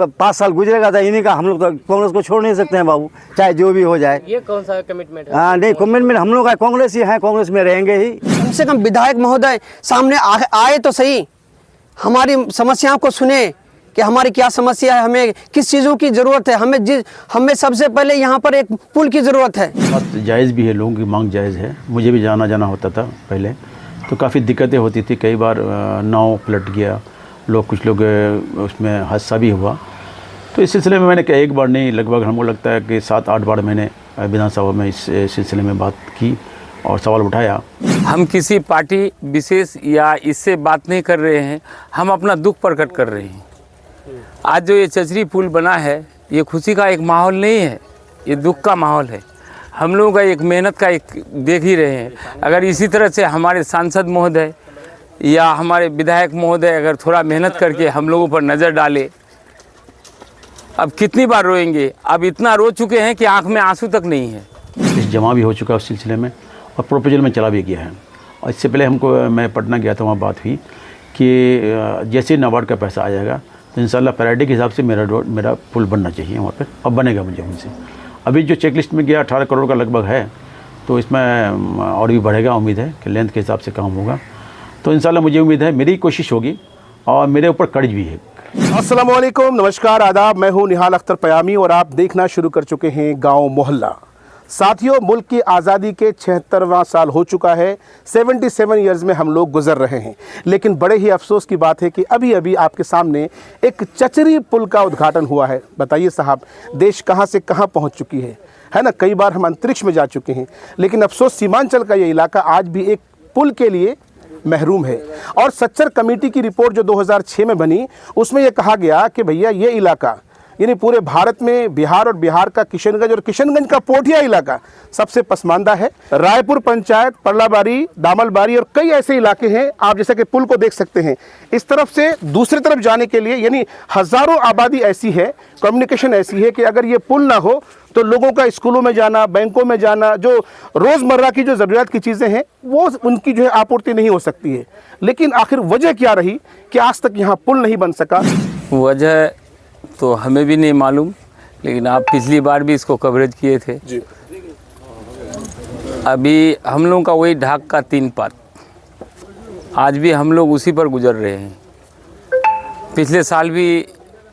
5 साल गुजरेगा तो इन्हीं का, हम लोग तो कांग्रेस को छोड़ नहीं सकते हैं बाबू, चाहे जो भी हो जाए। ये कौन सा कमिटमेंट है? हाँ नहीं, कमिटमेंट हम लोग का कांग्रेस ही है, कांग्रेस में रहेंगे ही। कम से कम विधायक महोदय सामने आए तो सही, हमारी समस्याओं को सुने कि हमारी क्या समस्या है, हमें किस चीज़ों की ज़रूरत है। हमें सबसे पहले यहाँ पर एक पुल की ज़रूरत है। बात जायज़ भी है, लोगों की मांग जायज़ है। मुझे भी जाना होता था पहले, तो काफ़ी दिक्कतें होती थी। कई बार नाव पलट गया, कुछ लोग उसमें हादसा भी हुआ। तो इस सिलसिले में मैंने एक बार नहीं, लगभग हमको लगता है कि 7-8 बार मैंने विधानसभा में इस सिलसिले में बात की और सवाल उठाया। हम किसी पार्टी विशेष या इससे बात नहीं कर रहे हैं, हम अपना दुख प्रकट कर रहे हैं। आज जो ये चचरी पुल बना है, ये खुशी का एक माहौल नहीं है, ये दुख का माहौल है। हम लोगों का एक मेहनत का एक देख ही रहे हैं। अगर इसी तरह से हमारे सांसद महोदय या हमारे विधायक महोदय अगर थोड़ा मेहनत करके हम लोगों पर नज़र डाले, अब कितनी बार रोएंगे। अब इतना रो चुके हैं कि आंख में आंसू तक नहीं है। इस जमा भी हो चुका है उस सिलसिले में और प्रोपोजल में चला भी गया है। और इससे पहले मैं पटना गया था, वहाँ बात हुई कि जैसे नाबार्ड का पैसा आ जाएगा तो इंशाल्लाह प्रायोरिटी के हिसाब से मेरा पुल बनना चाहिए वहाँ पर। अब बनेगा मुझे उनसे। अभी जो चेकलिस्ट में गया 18 करोड़ का लगभग है, तो इसमें और भी बढ़ेगा। उम्मीद है कि लेंथ के हिसाब से काम होगा, तो इंशाल्लाह मुझे उम्मीद है, मेरी कोशिश होगी और मेरे ऊपर कर्ज भी है। अस्सलाम वालेकुम, नमस्कार, आदाब। मैं हूं निहाल अख्तर पयामी और आप देखना शुरू कर चुके हैं गांव मोहल्ला। साथियों, मुल्क की आज़ादी के 76वां साल हो चुका है। 77 ईयर्स में हम लोग गुजर रहे हैं, लेकिन बड़े ही अफसोस की बात है कि अभी अभी आपके सामने एक चचरी पुल का उद्घाटन हुआ है। बताइए साहब, देश कहां से कहां पहुंच चुकी है ना। कई बार हम अंतरिक्ष में जा चुके हैं, लेकिन अफसोस सीमांचल का ये इलाका आज भी एक पुल के लिए महरूम है। और सच्चर कमेटी की रिपोर्ट जो 2006 में बनी, उसमें यह कहा गया कि भैया ये इलाका, यानी पूरे भारत में बिहार और बिहार का किशनगंज और किशनगंज का पोठिया इलाका सबसे पसमानदा है। रायपुर पंचायत, पर्लाबारी, दामलबारी और कई ऐसे इलाके हैं। आप जैसे कि पुल को देख सकते हैं, इस तरफ से दूसरी तरफ जाने के लिए यानी हज़ारों आबादी ऐसी है, कम्युनिकेशन ऐसी है कि अगर ये पुल ना हो तो लोगों का स्कूलों में जाना, बैंकों में जाना, जो रोज़मर्रा की जो ज़रूरत की चीज़ें हैं वो उनकी जो है आपूर्ति नहीं हो सकती है। लेकिन आखिर वजह क्या रही कि आज तक यहाँ पुल नहीं बन सका? वजह तो हमें भी नहीं मालूम, लेकिन आप पिछली बार भी इसको कवरेज किए थे जी। अभी हम लोगों का वही ढाक का 3 पात, आज भी हम लोग उसी पर गुजर रहे हैं। पिछले साल भी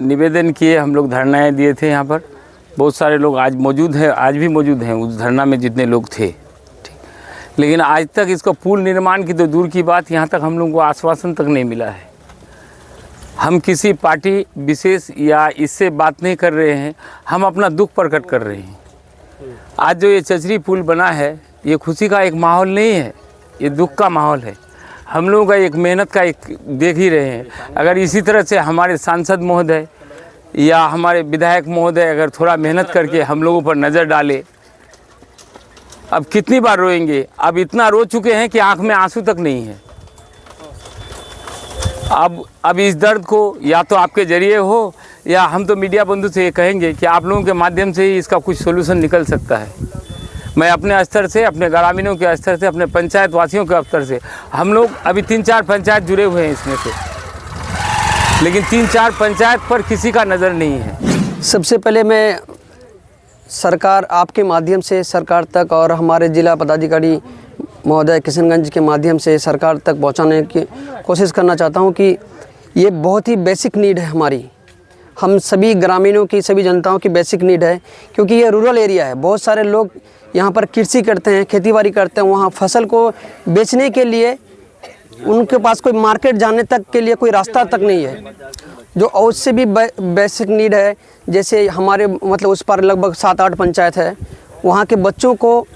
निवेदन किए, हम लोग धरनाएँ दिए थे। यहाँ पर बहुत सारे लोग आज मौजूद हैं, आज भी मौजूद हैं उस धरना में जितने लोग थे, ठीक। लेकिन आज तक इसको पुल निर्माण की तो दूर की बात, यहाँ तक हम लोगों को आश्वासन तक नहीं मिला है। हम किसी पार्टी विशेष या इससे बात नहीं कर रहे हैं, हम अपना दुख प्रकट कर रहे हैं। आज जो ये चचरी पुल बना है, ये खुशी का एक माहौल नहीं है, ये दुख का माहौल है। हम लोगों का एक मेहनत का एक देख ही रहे हैं। अगर इसी तरह से हमारे सांसद महोदय या हमारे विधायक महोदय अगर थोड़ा मेहनत करके हम लोगों पर नज़र डाले, अब कितनी बार रोएंगे। अब इतना रो चुके हैं कि आंख में आंसू तक नहीं है। अब इस दर्द को या तो आपके ज़रिए हो, या हम तो मीडिया बंधु से ये कहेंगे कि आप लोगों के माध्यम से ही इसका कुछ सोल्यूशन निकल सकता है। मैं अपने स्तर से, अपने ग्रामीणों के स्तर से, अपने पंचायत वासियों के स्तर से, हम लोग अभी 3-4 पंचायत जुड़े हुए हैं इसमें से, लेकिन 3-4 पंचायत पर किसी का नज़र नहीं है। सबसे पहले मैं सरकार, आपके माध्यम से सरकार तक और हमारे जिला पदाधिकारी महोदय किशनगंज के माध्यम से सरकार तक पहुंचाने की कोशिश करना चाहता हूं कि ये बहुत ही बेसिक नीड है हमारी, हम सभी ग्रामीणों की, सभी जनताओं की बेसिक नीड है। क्योंकि ये रूरल एरिया है, बहुत सारे लोग यहाँ पर कृषि करते हैं, खेतीबाड़ी करते हैं। वहाँ फसल को बेचने के लिए उनके पास कोई मार्केट जाने तक के लिए कोई रास्ता तक नहीं है। जो और उससे भी बेसिक नीड है, जैसे हमारे मतलब उस पर लगभग 7-8 पंचायत है, वहाँ के बच्चों को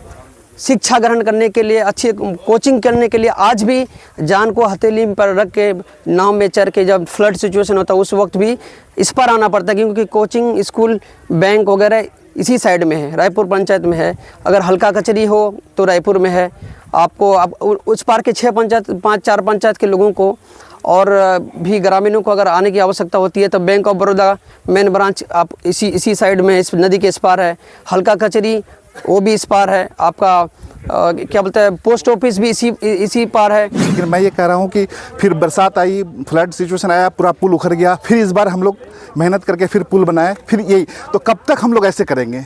शिक्षा ग्रहण करने के लिए, अच्छी कोचिंग करने के लिए आज भी जान को हथेली पर रख के नाव में चढ़ के जब फ्लड सिचुएशन होता है उस वक्त भी इस पर आना पड़ता है, क्योंकि कोचिंग, स्कूल, बैंक वगैरह इसी साइड में है, रायपुर पंचायत में है। अगर हल्का कचरी हो तो रायपुर में है। आपको अब उस पार के 5-4 पंचायत के लोगों को और भी ग्रामीणों को अगर आने की आवश्यकता होती है तो bank of Baroda main branch आप इसी साइड में, इस नदी के इस पार है। हल्का कचरी वो भी इस पार है। आपका क्या बोलते हैं पोस्ट ऑफिस भी इसी पार है। लेकिन मैं ये कह रहा हूँ कि फिर बरसात आई, फ्लड सिचुएशन आया, पूरा पुल उखड़ गया, फिर इस बार हम लोग मेहनत करके फिर पुल बनाए, फिर यही तो कब तक हम लोग ऐसे करेंगे।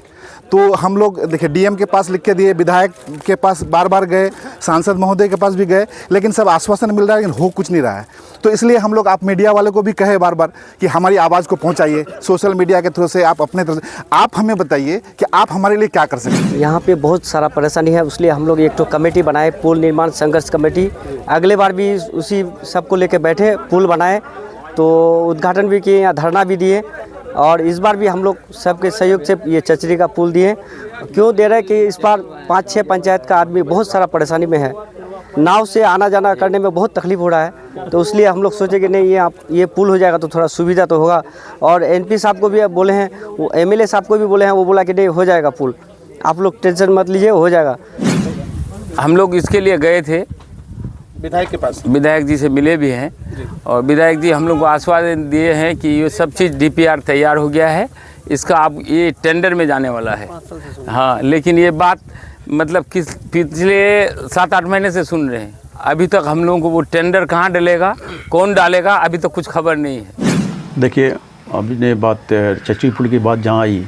तो हम लोग देखिए डीएम के पास लिख के दिए, विधायक के पास बार बार गए, सांसद महोदय के पास भी गए, लेकिन सब आश्वासन मिल रहा है, लेकिन हो कुछ नहीं रहा है। तो इसलिए हम लोग आप मीडिया वालों को भी कहे बार बार कि हमारी आवाज़ को पहुंचाइए, सोशल मीडिया के थ्रू से आप अपने तरफ से आप हमें बताइए कि आप हमारे लिए क्या कर सकते हैं। यहाँ पे बहुत सारा परेशानी है, इसलिए हम लोग एक तो कमेटी बनाए, पुल निर्माण संघर्ष कमेटी। अगले बार भी उसी सबको लेके बैठे, पुल बनाए, तो उद्घाटन भी किए, यहाँ धरना भी दिए, और इस बार भी हम लोग सबके सहयोग से ये चचरी का पुल दिए। क्यों दे रहे हैं कि इस बार 5-6 पंचायत का आदमी बहुत सारा परेशानी में है, नाव से आना जाना करने में बहुत तकलीफ हो रहा है। तो इसलिए हम लोग सोचे कि नहीं ये पुल हो जाएगा तो थोड़ा सुविधा तो होगा। और एमपी साहब को भी बोले हैं, वो एमएलए साहब को भी बोले हैं, वो बोला कि नहीं हो जाएगा पुल, आप लोग टेंशन मत लीजिए, हो जाएगा। हम लोग इसके लिए गए थे, विधायक के पास विधायक जी से मिले भी हैं, और विधायक जी हम लोग को आश्वासन दिए हैं कि ये सब चीज़ डीपीआर तैयार हो गया है, इसका अब ये टेंडर में जाने वाला है। हाँ, लेकिन ये बात मतलब पिछले 7-8 महीने से सुन रहे हैं, अभी तक हम लोगों को वो टेंडर कहाँ डलेगा, कौन डालेगा, अभी तक कुछ खबर नहीं है। देखिए अभी ने बात चचरी पुल की बात जहाँ आई,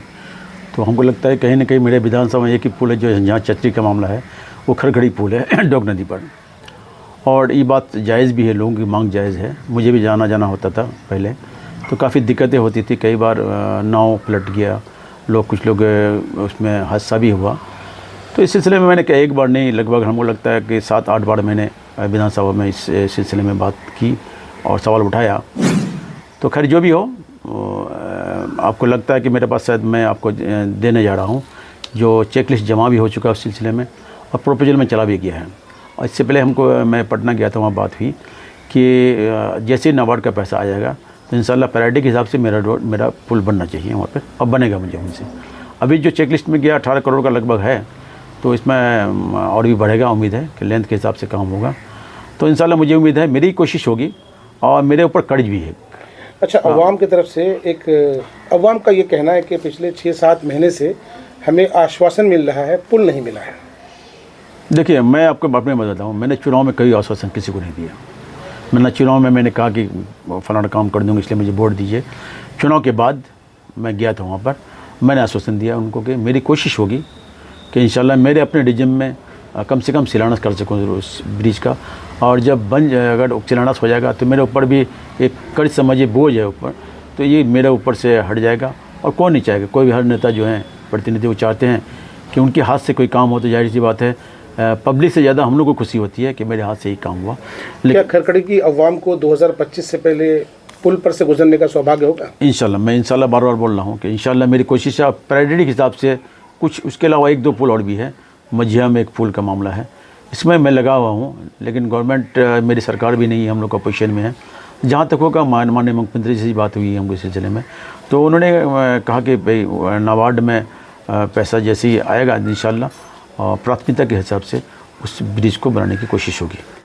तो हमको लगता है कहीं ना कहीं मेरे विधानसभा में एक ही पुल है जो जहाँ चचरी का मामला है, वो खरखड़ी पुल है डोक नदी पर। और ये बात जायज़ भी है, लोगों की मांग जायज़ है। मुझे भी जाना होता था पहले, तो काफ़ी दिक्कतें होती थी, कई बार नाव पलट गया, कुछ लोग उसमें हादसा भी हुआ। तो इस सिलसिले में मैंने कहा एक बार नहीं, लगभग हमको लगता है कि 7-8 बार मैंने विधानसभा में इस सिलसिले में बात की और सवाल उठाया। तो खैर जो भी हो, आपको लगता है कि मेरे पास शायद मैं आपको देने जा रहा हूँ जो चेकलिस्ट जमा भी हो चुका है उस सिलसिले में, और प्रोपोजल में चला भी गया है। और इससे पहले मैं पटना गया था, वहाँ बात हुई कि जैसे नाबार्ड का पैसा आ जाएगा तो इंशाल्लाह प्रायोरिटी के हिसाब से मेरा पुल बनना चाहिए वहाँ पे, अब बनेगा मुझे उनसे। अभी जो चेकलिस्ट में गया 18 करोड़ का लगभग है, तो इसमें और भी बढ़ेगा, उम्मीद है कि लेंथ के हिसाब से काम होगा। तो इंशाल्लाह मुझे उम्मीद है, मेरी कोशिश होगी, और मेरे ऊपर कर्ज भी है। अच्छा, अवाम की तरफ से एक अवाम का ये कहना है कि पिछले 6-7 महीने से हमें आश्वासन मिल रहा है, पुल नहीं मिला है। देखिए मैं आपको अपने बताता हूँ, मैंने चुनाव में कोई आश्वासन किसी को नहीं दिया। मैंने चुनाव में मैंने कहा कि फलाना काम कर दूँगा, इसलिए मुझे वोट दीजिए। चुनाव के बाद मैं गया था वहाँ पर, मैंने आश्वासन दिया उनको कि मेरी कोशिश होगी कि इंशाल्लाह मेरे अपने डिजम में कम से कम शिलान्यास कर सकूँ उस ब्रिज का, और जब अगर शिलान्यास हो जाएगा तो मेरे ऊपर भी एक कर्ज समझिए बोझ है ऊपर, तो ये मेरे ऊपर से हट जाएगा। और कौन नहीं चाहेगा, कोई भी हर नेता जो हैं प्रतिनिधि वो चाहते हैं कि उनके हाथ से कोई काम हो, तो जाहिर सी बात है पब्लिक से ज़्यादा हम लोग को खुशी होती है कि मेरे हाथ से ही काम हुआ। क्या खरखड़ी की अवाम को 2025 से पहले पुल पर से गुजरने का सौभाग्य होगा? इंशाल्लाह, मैं इंशाल्लाह बार बार बोल रहा हूँ कि इंशाल्लाह मेरी कोशिश है। प्रायोरिटी के हिसाब से कुछ उसके अलावा 1-2 पुल और भी है, मझिया में एक पुल का मामला है, इसमें मैं लगा हुआ हूँ, लेकिन गवर्नमेंट मेरी सरकार भी नहीं है, हम लोग अपोजिशन में है। जहाँ तक होगा माननीय मुख्यमंत्री से बात हुई है हमको इस सिलसिले में, तो उन्होंने कहा कि भाई नाबार्ड में पैसा जैसे ही आएगा इंशाल्लाह प्राथमिकता के हिसाब से उस ब्रिज को बनाने की कोशिश होगी।